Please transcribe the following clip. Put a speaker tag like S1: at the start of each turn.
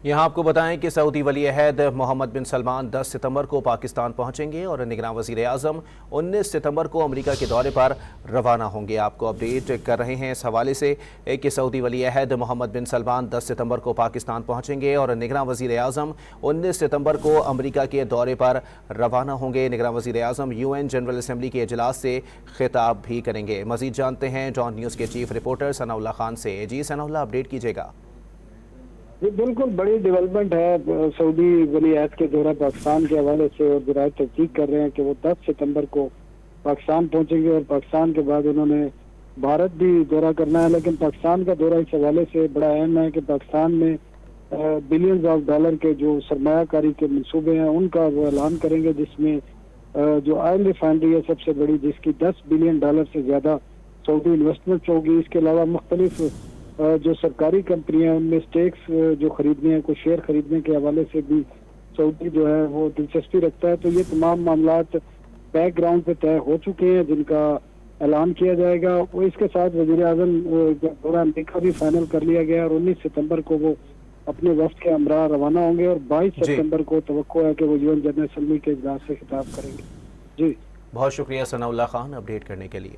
S1: यहाँ आपको बताएं कि सऊदी वली अहद मोहम्मद बिन सलमान 10 सितंबर को पाकिस्तान पहुंचेंगे और निगरान वज़ीर आज़म 19 सितंबर को अमेरिका के दौरे पर रवाना होंगे। आपको अपडेट कर रहे हैं इस हवाले से कि सऊदी वली अहद मोहम्मद बिन सलमान 10 सितंबर को पाकिस्तान पहुंचेंगे और निगरान वज़ीर आज़म 19 सितंबर को अमेरिका के दौरे पर रवाना होंगे। निगरान वज़ीर आज़म UN जनरल असम्बली के इजलास से खिताब भी करेंगे। मज़ीद जानते हैं डॉन न्यूज़ के चीफ रिपोर्टर सनाउल्लाह खान से। जी सनाउल्लाह, अपडेट कीजिएगा।
S2: ये बिल्कुल बड़ी डेवलपमेंट है सऊदी वली अहद के दौरा पाकिस्तान के हवाले से, और जराये तहकीक कर रहे हैं कि वो 10 सितंबर को पाकिस्तान पहुंचेंगे और पाकिस्तान के बाद उन्होंने भारत भी दौरा करना है। लेकिन पाकिस्तान का दौरा इस हवाले से बड़ा अहम है कि पाकिस्तान में बिलियंस ऑफ डॉलर के जो सरमायाकारी के मंसूबे हैं उनका वो ऐलान करेंगे, जिसमें जो ऑयल रिफाइनरी है सबसे बड़ी, जिसकी $10 बिलियन से ज्यादा सऊदी इन्वेस्टमेंट होगी। इसके अलावा मुख्तलिफ जो सरकारी कंपनियां हैं उनमें स्टेक्स जो खरीदने हैं, कुछ शेयर खरीदने के हवाले से भी सऊदी जो है वो दिलचस्पी रखता है। तो ये तमाम मामलात बैकग्राउंड पे तय हो चुके हैं जिनका ऐलान किया जाएगा। वो इसके साथ वज़ीर आज़म दौरा अमेरिका भी फाइनल कर लिया गया और 19 सितंबर को वो अपने वफ्द के हमरा रवाना होंगे और 22 सितंबर को तवक्को है कि वो UN जनरल असम्बली के इजलास से खिताब करेंगे। जी,
S1: बहुत शुक्रिया सनाउल्लाह खान अपडेट करने के लिए।